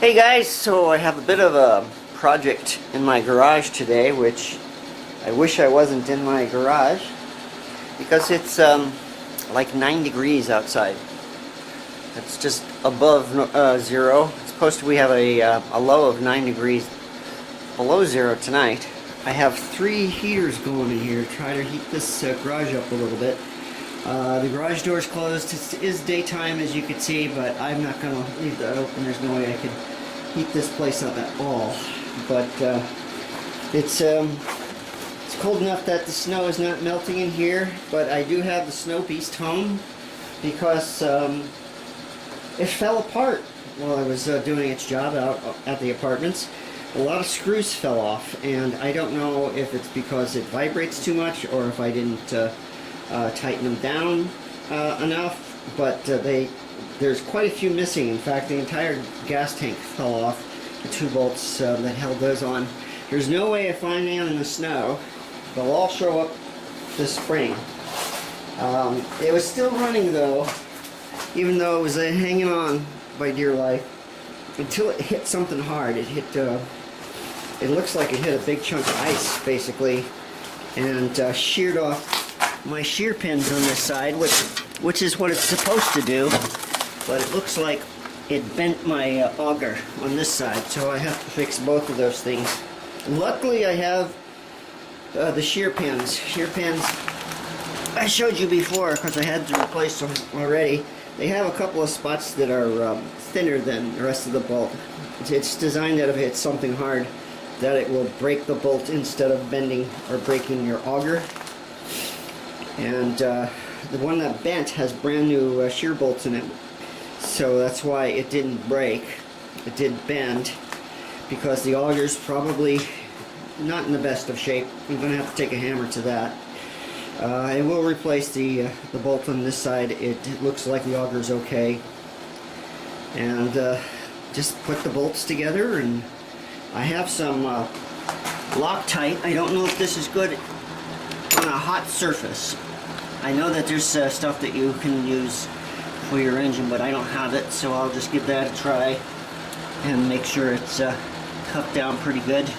Hey guys, so I have a bit of a project in my garage today, which I wish I wasn't in my garage because it's like 9 degrees outside. It's just above zero. It's supposed to we have a low of 9 degrees below zero tonight. I have 3 heaters going in here to try to heat this garage up a little bit. The garage door is closed. It is daytime, as you can see, but I'm not going to leave that open. There's no way I could heat this place up at all. But it's cold enough that the snow is not melting in here. But I do have the snow beast home because it fell apart while I was doing its job out at the apartments. A lot of screws fell off, and I don't know if it's because it vibrates too much or if I didn't tighten them down enough, but there's quite a few missing. In fact, the entire gas tank fell off, the 2 bolts that held those on. There's no way of finding them in the snow. They'll all show up this spring. It was still running though, even though it was hanging on by dear life, until it hit something hard. It hit, it looks like it hit a big chunk of ice basically, and sheared off my shear pins on this side, which is what it's supposed to do, but it looks like it bent my auger on this side, so I have to fix both of those things. Luckily I have the shear pins. Shear pins I showed you before because I had to replace them already. They have a couple of spots that are thinner than the rest of the bolt. It's designed that if it hits something hard that it will break the bolt instead of bending or breaking your auger. And the one that bent has brand new shear bolts in it, so that's why it didn't break. It did bend because the auger's probably not in the best of shape. I'm going to have to take a hammer to that. I will replace the bolt on this side. It looks like the auger's okay, and just put the bolts together. And I have some Loctite. I don't know if this is good on a hot surface. I know that there's stuff that you can use for your engine, but I don't have it, so I'll just give that a try and make sure it's cupped down pretty good.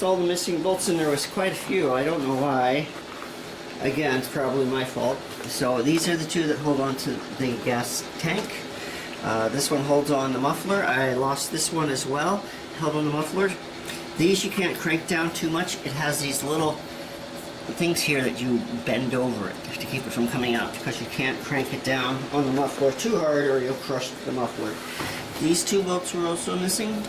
All the missing bolts, and there was quite a few. I don't know why. Again, it's probably my fault. So these are the 2 that hold on to the gas tank. This one holds on the muffler. I lost this one as well. Held on the muffler. These you can't crank down too much. It has these little things here that you bend over it to keep it from coming out, because you can't crank it down on the muffler too hard or you'll crush the muffler. These 2 bolts were also missing.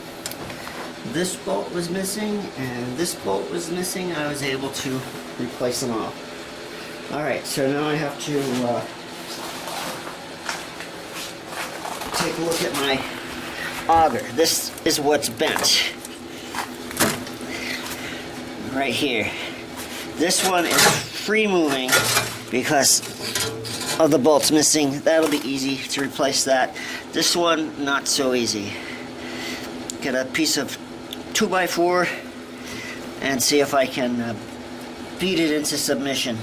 This bolt was missing, and this bolt was missing. I was able to replace them all. Alright, so now I have to take a look at my auger. This is what's bent. Right here. This one is free moving because of the bolts missing. That'll be easy to replace that. This one, not so easy. Get a piece of 2x4 and see if I can beat it into submission.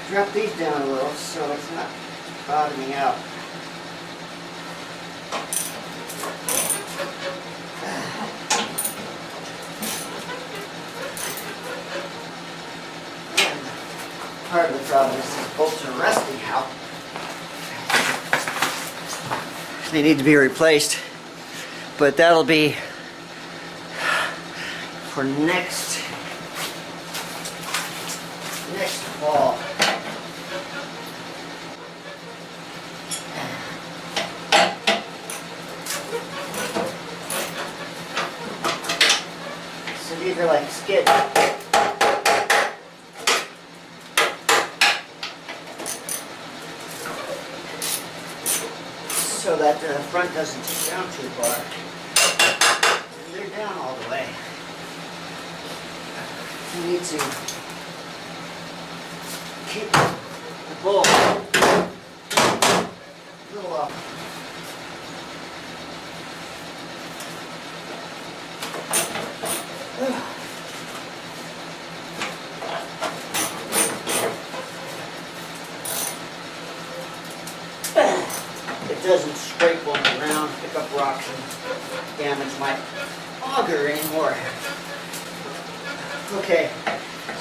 drop these down a little so it's not bottoming out. And part of the problem is these bolts are rusting out. They need to be replaced, but that'll be for next fall. So these are like skids. So that the front doesn't tip down too far. And they're down all the way. You need to keep the bolt a little up. It doesn't scrape on the ground, pick up rocks and damage my auger anymore. Okay,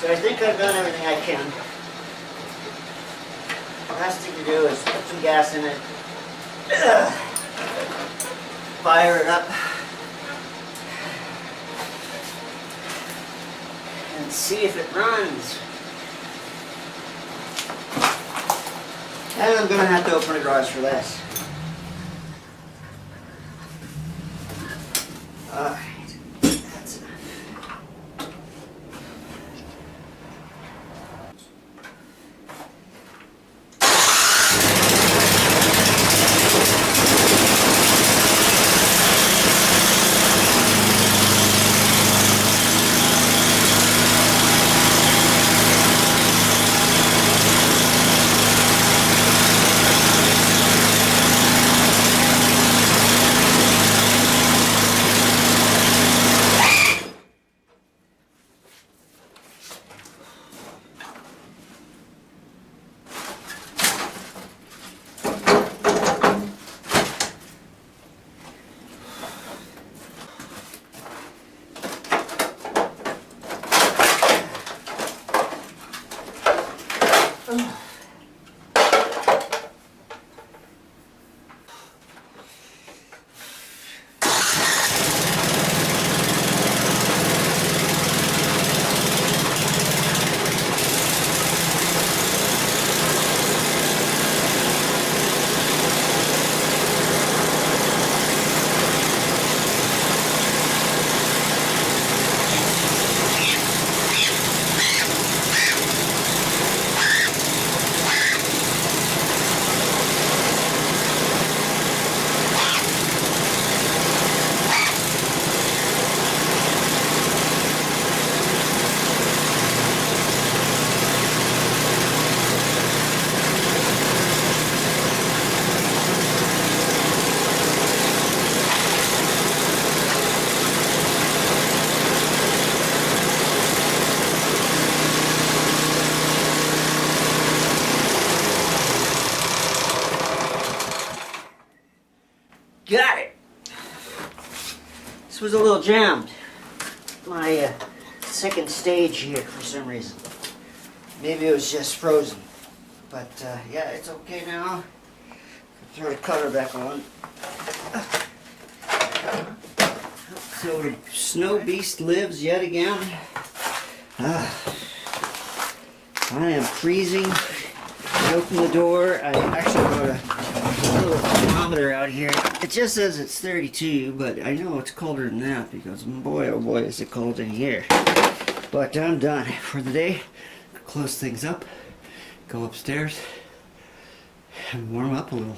so I think I've done everything I can. The last thing to do is put some gas in it, fire it up, and see if it runs. And I'm going to have to open a garage for this. Alright, that's enough. Got it! This was a little jammed. My second stage here for some reason. Maybe it was just frozen. But yeah, it's okay now. Throw the cover back on. So the snow beast lives yet again. I am freezing. I open the door. I actually brought a little thermometer out here. It just says it's 32, but I know it's colder than that because boy oh boy is it cold in here. But I'm done for the day. Close things up, go upstairs, and warm up a little.